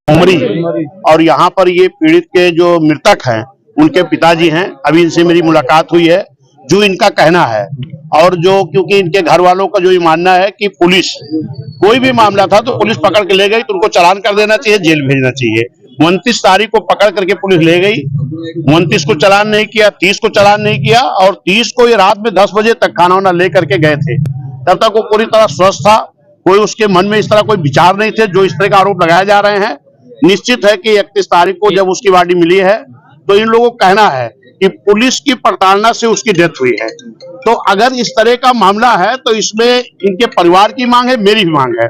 उमरी और यहाँ पर ये पीड़ित के जो मृतक हैं उनके पिताजी हैं। अभी इनसे मेरी मुलाकात हुई है। जो इनका कहना है और जो क्योंकि इनके घर वालों का जो ये मानना है कि पुलिस कोई भी मामला था तो पुलिस पकड़ के ले गई तो उनको चालान कर देना चाहिए, जेल भेजना चाहिए। 29 तारीख को पकड़ करके पुलिस ले गई, 29 को चालान नहीं किया, 30 को चालान नहीं किया और 30 को ये रात में 10 बजे तक खाना वाना ले करके गए थे। तब तक वो पूरी तरह स्वस्थ था, कोई उसके मन में इस तरह कोई विचार नहीं थे जो इस तरह का आरोप लगाए जा रहे हैं। निश्चित है कि 31 तारीख को जब उसकी बॉडी मिली है तो इन लोगों का कहना है कि पुलिस की प्रताड़ना से उसकी डेथ हुई है। तो अगर इस तरह का मामला है तो इसमें इनके परिवार की मांग है, मेरी भी मांग है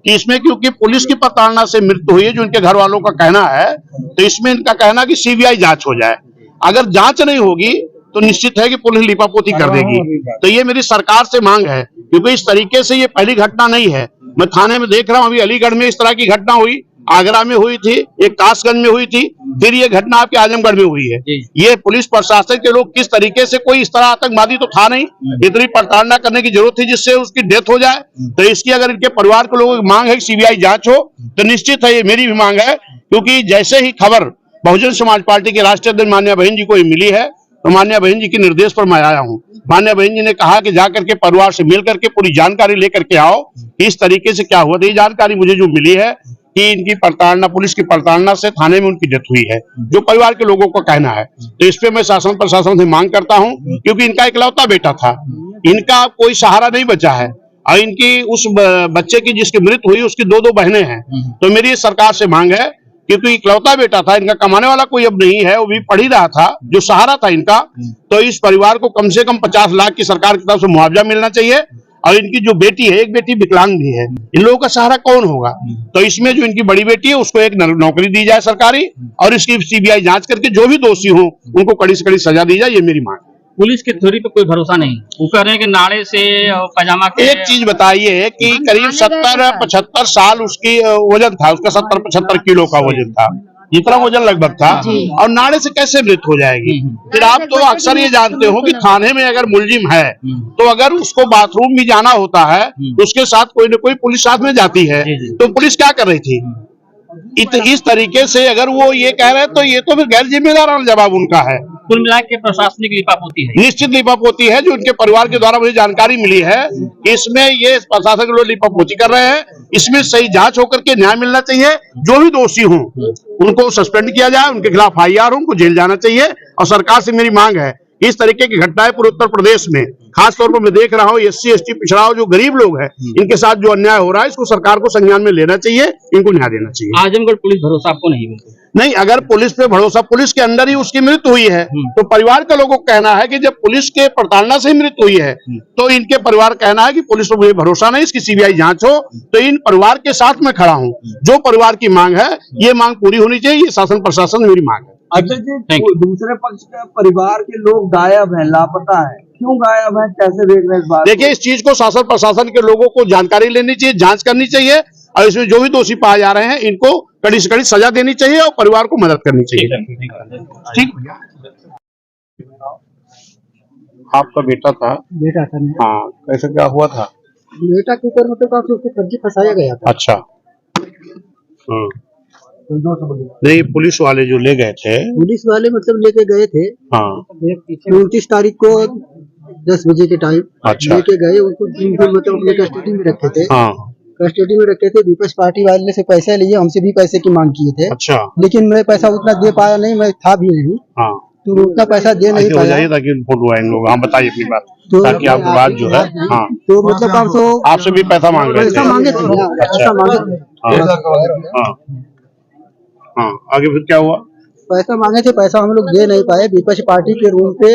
कि इसमें क्योंकि पुलिस की प्रताड़ना से मृत्यु हुई है जो इनके घर वालों का कहना है, तो इसमें इनका कहना कि सीबीआई जांच हो जाए। अगर जांच नहीं होगी तो निश्चित है कि पुलिस लिपापोती कर देगी। तो ये मेरी सरकार से मांग है क्योंकि इस तरीके से ये पहली घटना नहीं है। मैं थाने में देख रहा हूँ, अभी अलीगढ़ में इस तरह की घटना हुई, आगरा में हुई थी, एक कासगंज में हुई थी, फिर ये घटना आपके आजमगढ़ में हुई है। ये पुलिस प्रशासन के लोग किस तरीके से, कोई इस तरह आतंकवादी तो था नहीं, इतनी प्रताड़ना करने की जरूरत थी जिससे उसकी डेथ हो जाए। तो इसकी अगर इनके परिवार के लोगों की मांग है कि सीबीआई जांच हो तो निश्चित है ये मेरी भी मांग है। क्योंकि जैसे ही खबर बहुजन समाज पार्टी के राष्ट्रीय अध्यक्ष मान्या बहन जी को मिली है तो मान्या बहन जी के निर्देश पर मैं आया हूँ। मान्या बहन जी ने कहा कि जाकर के परिवार से मिल करके पूरी जानकारी लेकर के आओ कि इस तरीके से क्या हुआ। तो ये जानकारी मुझे जो मिली है कि इनकी प्रताड़ना, पुलिस की प्रताड़ना से थाने में उनकी डेथ हुई है, जो परिवार के लोगों का कहना है। तो इस पे मैं शासन प्रशासन से मांग करता हूं क्योंकि इनका इकलौता बेटा था, इनका कोई सहारा नहीं बचा है और इनकी उस बच्चे की जिसकी मृत्यु हुई उसकी दो बहनें हैं। तो मेरी सरकार से मांग है क्योंकि इकलौता बेटा था, इनका कमाने वाला कोई अब नहीं है, वो भी पढ़ ही रहा था, जो सहारा था इनका, तो इस परिवार को कम से कम 50 लाख की सरकार की तरफ से मुआवजा मिलना चाहिए। और इनकी जो बेटी है, एक बेटी विकलांग भी है, इन लोगों का सहारा कौन होगा। तो इसमें जो इनकी बड़ी बेटी है उसको एक नौकरी दी जाए सरकारी और इसकी सीबीआई जांच करके जो भी दोषी हो उनको कड़ी से कड़ी सजा दी जाए, ये मेरी मांग है। पुलिस की थ्योरी पे कोई भरोसा नहीं, वो कह रहे हैं कि नाड़े से पजामा के। एक चीज बताइए कि करीब 70-75 साल उसकी वजन था, उसका 70-75 किलो का वजन था, इतना वजन लगभग था, और नाड़े से कैसे मृत्यु हो जाएगी। फिर आप तो अक्सर ये जानते हो कि थाने में अगर मुलजिम है तो अगर उसको बाथरूम भी जाना होता है तो उसके साथ कोई न कोई पुलिस साथ में जाती है। तो पुलिस क्या कर रही थी इस तरीके से? अगर वो ये कह रहे हैं तो ये तो फिर गैर जिम्मेदाराना जवाब उनका है। कुल मिला के प्रशासनिक लिपापोती है, निश्चित लिपापोती है। जो उनके परिवार के द्वारा मुझे जानकारी मिली है कि इसमें ये प्रशासन के लोग लिपापोती कर रहे हैं। इसमें सही जांच होकर के न्याय मिलना चाहिए। जो भी दोषी हों उनको सस्पेंड किया जाए, उनके खिलाफ IR हो, उनको जेल जाना चाहिए। और सरकार से मेरी मांग है इस तरीके की घटनाएं पूरे उत्तर प्रदेश में, खासतौर पर मैं देख रहा हूँ SC ST पिछड़ा जो गरीब लोग हैं इनके साथ जो अन्याय हो रहा है, इसको सरकार को संज्ञान में लेना चाहिए, इनको न्याय देना चाहिए। आजमगढ़ पुलिस भरोसा आपको नहीं मिलता? नहीं, अगर पुलिस पे भरोसा, पुलिस के अंदर ही उसकी मृत्यु हुई है तो परिवार के लोगों का कहना है कि जब पुलिस के प्रताड़ना से मृत्यु हुई है तो इनके परिवार कहना है कि पुलिस पर मुझे भरोसा नहीं, इसकी सीबीआई जांच हो। तो इन परिवार के साथ मैं खड़ा हूँ। जो परिवार की मांग है ये मांग पूरी होनी चाहिए, ये शासन प्रशासन मेरी मांग है। अच्छा जी, दूसरे पक्ष के परिवार के लोग गायब हैं, लापता है, क्यों गायब है, कैसे देख रहे हैं इस बात? देखिए, इस चीज को शासन प्रशासन के लोगों को जानकारी लेनी चाहिए, जांच करनी चाहिए और इसमें जो भी दोषी पाए जा रहे हैं इनको कड़ी से कड़ी सजा देनी चाहिए और परिवार को मदद करनी चाहिए। ठीक, आपका बेटा था? बेटा था। हाँ, कैसे क्या हुआ था? बेटा के ऊपर मतलब काफी उसको फर्जी फंसाया गया था। अच्छा, नहीं, पुलिस वाले जो ले गए थे, पुलिस वाले मतलब लेके गए थे। हाँ, 29 तारीख को 10 बजे के टाइम अच्छा लेके गए उनको, मतलब अपने कस्टडी में रखे थे। हाँ, कस्टडी में रखे थे। विपक्ष पार्टी वाले से पैसे लिए, हमसे भी पैसे की मांग किए थे। अच्छा, लेकिन मैं पैसा उतना दे पाया नहीं, मैं था भी नहीं। हाँ, तो उतना पैसा दे नहीं पाया। ताकि फोटो आए लोग। हाँ, बताइए अपनी बात, तो ताकि आपकी बात जो है। हाँ, तो मतलब आपसे भी पैसा मांग रहे थे? पैसा मांगे थे, पैसा मांगे थे। हाँ, आगे फिर क्या हुआ? पैसा मांगे थे, पैसा हम लोग दे नहीं पाए। विपक्ष पार्टी के रूम पे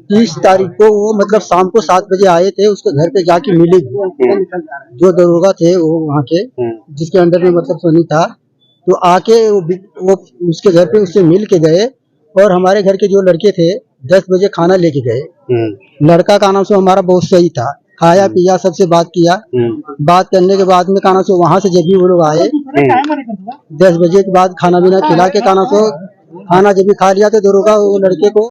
30 तारीख को वो मतलब शाम को 7 बजे आए थे, उसके घर पे जाके मिले। जो दरोगा थे वो वहाँ के, जिसके अंडर में मतलब सोनी था, तो आके वो उसके घर पे उससे मिल के गए। और हमारे घर के जो लड़के थे 10 बजे खाना लेके गए। लड़का का नाम से हमारा बहुत सही था, खाया पिया, सबसे बात किया। बात करने के बाद में खाना से वहाँ से जब भी वो लोग आए 10 बजे के बाद खाना पीना खिला के खाना जब भी खा लिया तो दरोगा वो लड़के को